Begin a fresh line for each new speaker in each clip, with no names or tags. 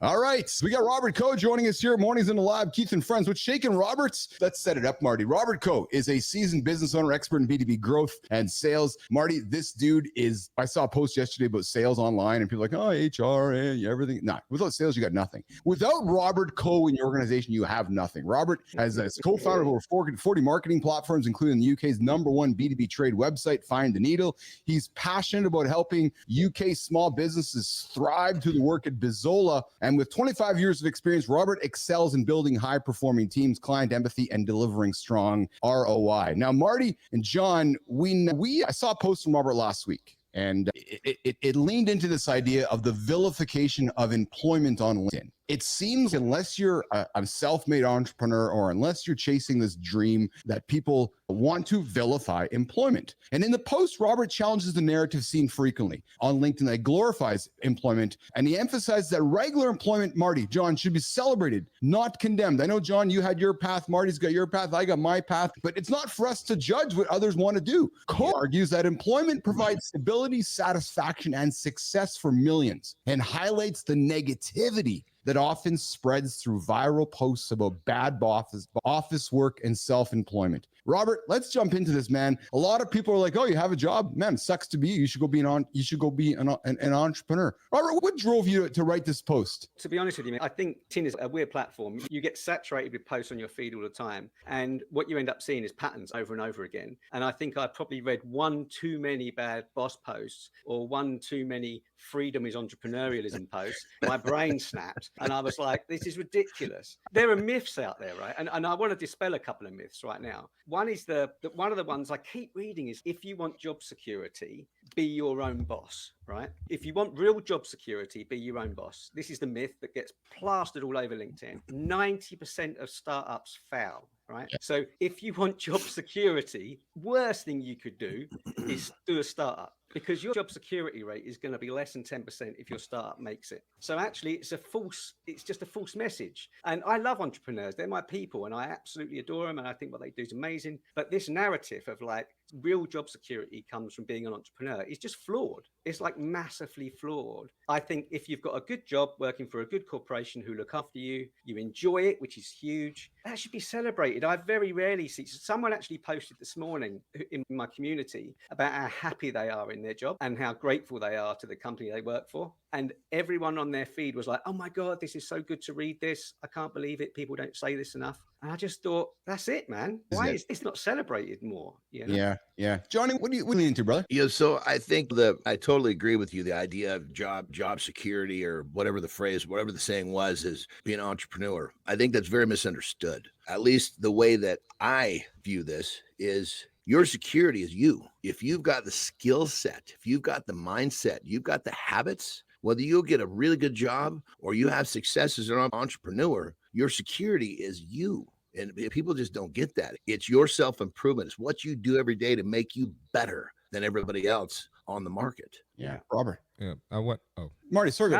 All right, so we got Robert Coe joining us here. Mornings in the lab. Keith and friends with Shaken Roberts. Let's set it up, Marty. Robert Coe is a seasoned business owner, expert in B2B growth and sales. Marty, this dude is, I saw a post yesterday about sales online and people are like, oh, HR, everything. Nah, without sales, you got nothing. Without Robert Coe in your organization, you have nothing. Robert has a co-founder of over 40 marketing platforms, including the UK's #1 B2B trade website, Find the Needle. He's passionate about helping UK small businesses thrive through the work at Bizola. And with 25 years of experience, Robert excels in building high-performing teams, client empathy, and delivering strong ROI. Now, Marty and John, I saw a post from Robert last week, and it leaned into this idea of the vilification of employment on LinkedIn. It seems unless you're a self-made entrepreneur or unless you're chasing this dream that people want to vilify employment. And in the post, Robert challenges the narrative seen frequently on LinkedIn that glorifies employment. And he emphasizes that regular employment, Marty, John, should be celebrated, not condemned. I know, John, you had your path. Marty's got your path. I got my path. But it's not for us to judge what others want to do. Coe argues that employment provides stability, satisfaction, and success for millions and highlights the negativity that often spreads through viral posts about bad office work and self-employment. Robert, let's jump into this, man. A lot of people are like, "Oh, you have a job, man. It sucks to be you. You should go be an entrepreneur." Robert, what drove you to write this post?
To be honest with you, I think LinkedIn is a weird platform. You get saturated with posts on your feed all the time, and what you end up seeing is patterns over and over again. And I think I probably read one too many bad boss posts or one too many freedom is entrepreneurialism posts. My brain snapped, and I was like, "This is ridiculous." There are myths out there, right? And I want to dispel a couple of myths right now. One is one of the ones I keep reading is if you want job security, be your own boss, right? If you want real job security, be your own boss. This is the myth that gets plastered all over LinkedIn. 90% of startups fail, right? Yeah. So if you want job security, worst thing you could do is do a startup, because your job security rate is going to be less than 10% if your startup makes it. So actually it's just a false message. And I love entrepreneurs. They're my people and I absolutely adore them. And I think what they do is amazing. But this narrative of like real job security comes from being an entrepreneur is just flawed. It's like massively flawed. I think if you've got a good job working for a good corporation who look after you, you enjoy it, which is huge, that should be celebrated. I very rarely see, someone actually posted this morning in my community about how happy they are in their job and how grateful they are to the company they work for. And everyone on their feed was like, "Oh my God, this is so good to read this. I can't believe it. People don't say this enough." And I just thought, that's it, man. Why is this not celebrated more? You know?
Yeah. Johnny, what are you into, brother?
Yeah, so I think I totally agree with you. The idea of job security, or whatever the saying was, is being an entrepreneur. I think that's very misunderstood. At least the way that I view this is, your security is you. If you've got the skill set, if you've got the mindset, you've got the habits, whether you'll get a really good job or you have success as an entrepreneur, your security is you. And people just don't get that. It's your self-improvement. It's what you do every day to make you better than everybody else on the market.
Yeah. Robert.
Yeah.
Marty, sorry.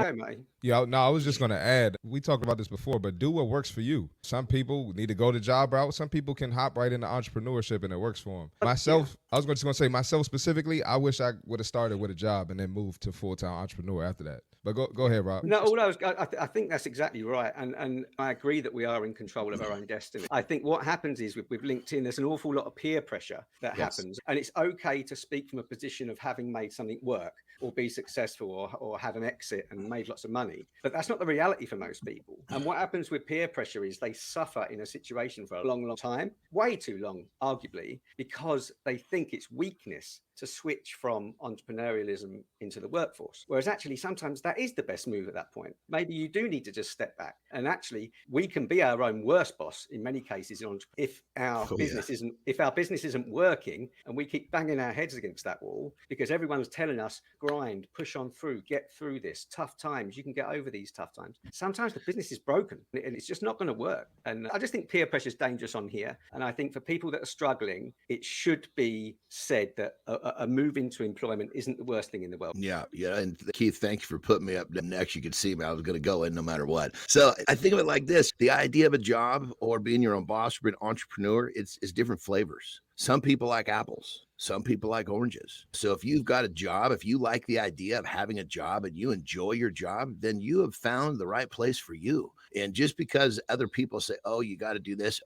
Yeah, no, I was just going to add, we talked about this before, but do what works for you. Some people need to go the job route. Some people can hop right into entrepreneurship and it works for them. Myself, I was just going to say, myself specifically, I wish I would have started with a job and then moved to full-time entrepreneur after that. But go ahead, Rob.
No, I think that's exactly right. And I agree that we are in control of our own destiny. I think what happens is with LinkedIn, there's an awful lot of peer pressure that happens. And it's okay to speak from a position of having made something work or be successful or had an exit and made lots of money. But that's not the reality for most people. And what happens with peer pressure is they suffer in a situation for a long, long time, way too long, arguably, because they think it's weakness to switch from entrepreneurialism into the workforce. Whereas actually, sometimes that is the best move at that point. Maybe you do need to just step back. And actually, we can be our own worst boss in many cases if our business isn't working and we keep banging our heads against that wall because everyone's telling us, grind, push on through, get through this, tough times, you can get over these tough times. Sometimes the business is broken and it's just not going to work. And I just think peer pressure is dangerous on here. And I think for people that are struggling, it should be said that a move into employment isn't the worst thing in the world.
Yeah. And Keith, thank you for putting me up next. You could see me. I was going to go in no matter what. So I think of it like this. The idea of a job or being your own boss or being an entrepreneur, it's different flavors. Some people like apples. Some people like oranges. So if you've got a job, if you like the idea of having a job and you enjoy your job, then you have found the right place for you. And just because other people say, oh, you got to do this,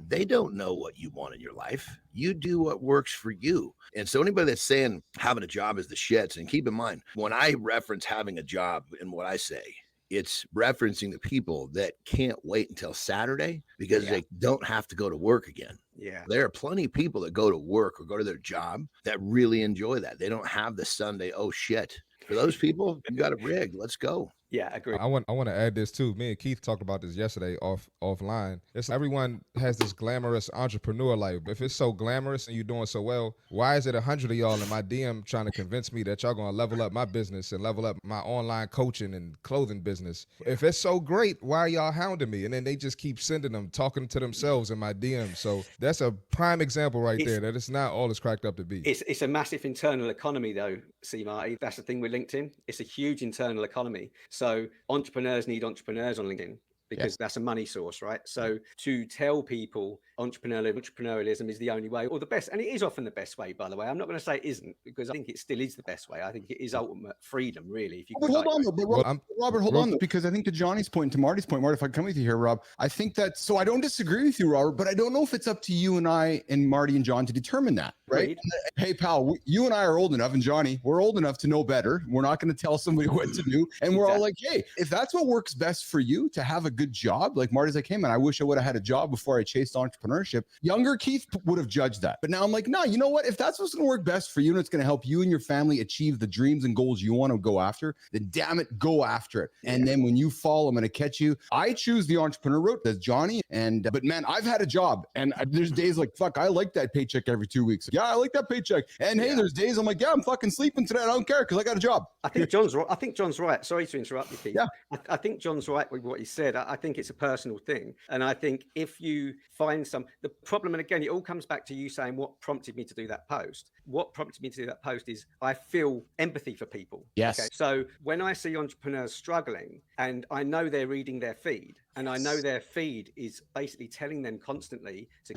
they don't know what you want in your life. You do what works for you. And so anybody that's saying having a job is the shits, and keep in mind, when I reference having a job and what I say, it's referencing the people that can't wait until Saturday because they don't have to go to work again.
Yeah.
There are plenty of people that go to work or go to their job that really enjoy that. They don't have the Sunday, oh shit. For those people, you got it rigged. Let's go.
Yeah, agree.
I want to add this too. Me and Keith talked about this yesterday offline. It's everyone has this glamorous entrepreneur life. If it's so glamorous and you're doing so well, why is it 100 of y'all in my DM trying to convince me that y'all gonna level up my business and level up my online coaching and clothing business? If it's so great, why are y'all hounding me? And then they just keep sending them talking to themselves in my DM. So that's a prime example there that it's not all it's cracked up to be.
It's a massive internal economy though, see Marty. That's the thing with LinkedIn. It's a huge internal economy. So entrepreneurs need entrepreneurs on LinkedIn because that's a money source, right? So to tell people entrepreneurialism is the only way or the best, and it is often the best way, by the way. I'm not going to say it isn't, because I think it still is the best way. I think it is ultimate freedom, really. If you
hold on, Robert, hold on, because I think to Johnny's point, to Marty's point, Marty, if I come with you here, Rob, I think that, so I don't disagree with you, Robert, but I don't know if it's up to you and I and Marty and John to determine that, right? Hey, pal, you and I are old enough, and Johnny, we're old enough to know better. We're not going to tell somebody what to do. And we're all like, hey, if that's what works best for you to have a good job, like Marty's like, hey, man, I wish I would have had a job before I chased entrepreneurship. Younger Keith would have judged that. But now I'm like, no, you know what? If that's what's going to work best for you and it's going to help you and your family achieve the dreams and goals you want to go after, then damn it, go after it. And then when you fall, I'm going to catch you. I choose the entrepreneur route. That's Johnny. But man, I've had a job, and there's days like, fuck, I like that paycheck every 2 weeks. Yeah, I like that paycheck. And hey, there's days I'm like, yeah, I'm fucking sleeping today. I don't care because I got a job.
I think John's right. Sorry to interrupt you, Keith.
Yeah.
I think John's right with what he said. I think it's a personal thing. And I think if you find the problem, and again, it all comes back to you saying what prompted me to do that post. What prompted me to do that post is I feel empathy for people.
Yes.
Okay? So when I see entrepreneurs struggling and I know they're reading their feed, and I know their feed is basically telling them constantly to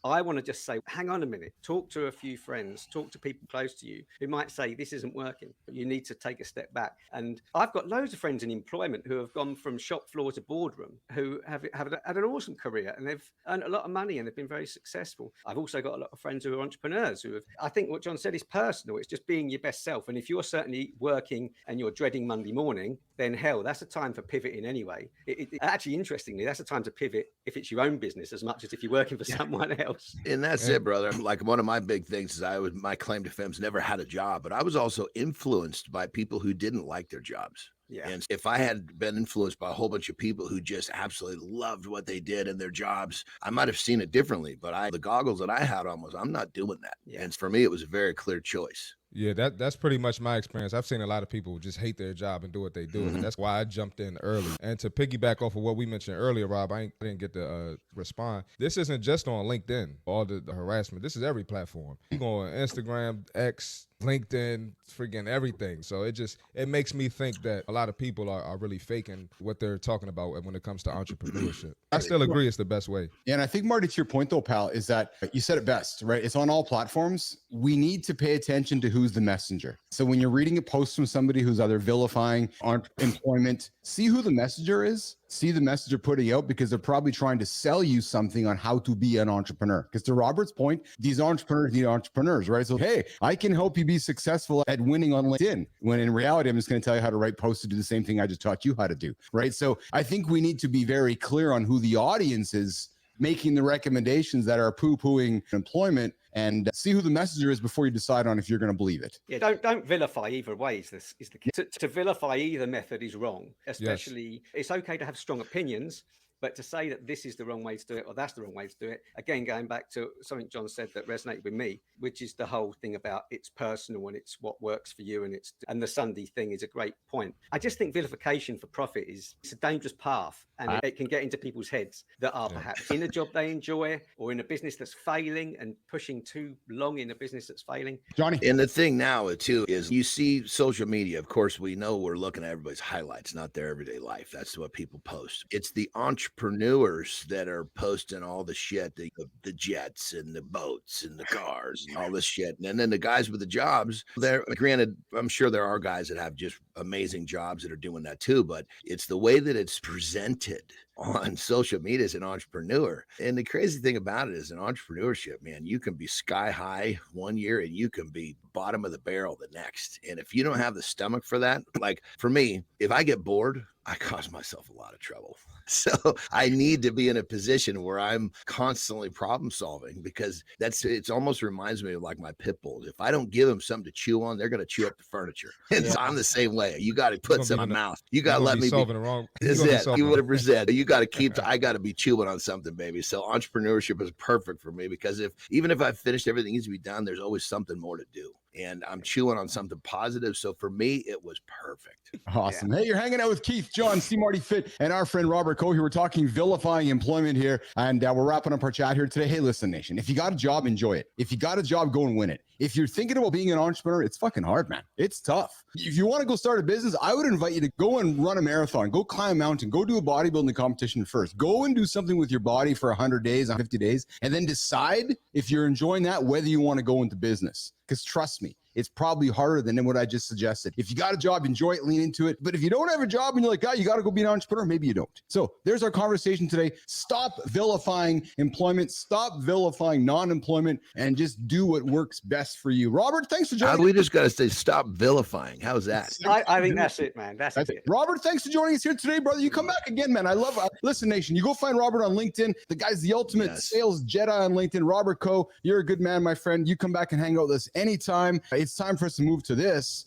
I want to just say, hang on a minute, talk to a few friends, talk to people close to you who might say this isn't working, but you need to take a step back. And I've got loads of friends in employment who have gone from shop floor to boardroom, who have had an awesome career, and they've earned a lot of money and they've been very successful. I've also got a lot of friends who are entrepreneurs I think what John said is personal. It's just being your best self. And if you're certainly working and you're dreading Monday morning, then hell, that's a time for pivoting anyway. Actually, interestingly, that's a time to pivot if it's your own business as much as if you're working for someone else.
And that's it, brother. Like, one of my big things is my claim to fame's never had a job, but I was also influenced by people who didn't like their jobs. Yeah. And if I had been influenced by a whole bunch of people who just absolutely loved what they did in their jobs, I might have seen it differently. But the goggles that I had on was, I'm not doing that. Yeah. And for me, it was a very clear choice.
Yeah, that's pretty much my experience. I've seen a lot of people just hate their job and do what they do. And that's why I jumped in early. And to piggyback off of what we mentioned earlier, Rob, I didn't get to respond. This isn't just on LinkedIn, all the harassment. This is every platform. You go on Instagram, X, LinkedIn, freaking everything. So it makes me think that a lot of people are really faking what they're talking about when it comes to entrepreneurship. I still agree it's the best way.
Yeah, and I think, Marty, to your point though, pal, is that you said it best, right? It's on all platforms. We need to pay attention to who's the messenger. So when you're reading a post from somebody who's either vilifying employment, see who the messenger is. See the messenger putting out, because they're probably trying to sell you something on how to be an entrepreneur. Because to Robert's point, these entrepreneurs need entrepreneurs, right? So, hey, I can help you be successful at winning on LinkedIn, when in reality, I'm just going to tell you how to write posts to do the same thing I just taught you how to do, right? So I think we need to be very clear on who the audience is making the recommendations that are poo-pooing employment, and see who the messenger is before you decide on if you're going to believe it.
Yeah, don't vilify either way is the key. To vilify either method is wrong, especially It's okay to have strong opinions, but to say that this is the wrong way to do it or that's the wrong way to do it, again, going back to something John said that resonated with me, which is the whole thing about it's personal and it's what works for you, and the Sunday thing is a great point. I just think vilification for profit it's a dangerous path, and it can get into people's heads that are perhaps in a job they enjoy or in a business that's failing and pushing too long in a business that's failing.
Johnny.
And the thing now too is you see social media. Of course, we know we're looking at everybody's highlights, not their everyday life. That's what people post. It's the entrepreneur entrepreneurs that are posting all the shit, the jets and the boats and the cars and all this shit. And then the guys with the jobs, they're granted, I'm sure there are guys that have just amazing jobs that are doing that too, but it's the way that it's presented on social media as an entrepreneur. And the crazy thing about it is in entrepreneurship, man, you can be sky high one year and you can be bottom of the barrel the next. And if you don't have the stomach for that, like for me, if I get bored, I cause myself a lot of trouble. So I need to be in a position where I'm constantly problem solving, because it almost reminds me of like my pit bulls. If I don't give them something to chew on, they're going to chew up the furniture. And so I'm the same way. You got to put some in my mouth. You got to let me
solving it wrong.
Is it? You would have presented. You got to keep. I got to be chewing on something, baby. So entrepreneurship is perfect for me, because even if I've finished everything needs to be done, there's always something more to do. And I'm chewing on something positive. So for me, it was perfect.
Awesome. Yeah. Hey, you're hanging out with Keith, John, C. Marty Fit, and our friend Robert Coe here. We're talking vilifying employment here. And we're wrapping up our chat here today. Hey, listen, nation, if you got a job, enjoy it. If you got a job, go and win it. If you're thinking about being an entrepreneur, it's fucking hard, man. It's tough. If you want to go start a business, I would invite you to go and run a marathon, go climb a mountain, go do a bodybuilding competition first. Go and do something with your body for 100 days, 150 days, and then decide if you're enjoying that, whether you want to go into business. Because trust me, it's probably harder than what I just suggested. If you got a job, enjoy it, lean into it. But if you don't have a job and you're like, you got to go be an entrepreneur, maybe you don't. So there's our conversation today. Stop vilifying employment, stop vilifying non-employment, and just do what works best for you. Robert, thanks for joining us.
We just got to say, stop vilifying. How's that?
I think that's it, man. That's it.
Robert, thanks for joining us here today, brother. You come back again, man. I love listen, nation, you go find Robert on LinkedIn. The guy's the ultimate sales Jedi on LinkedIn. Robert Coe, you're a good man, my friend. You come back and hang out with us anytime. It's time for us to move to this.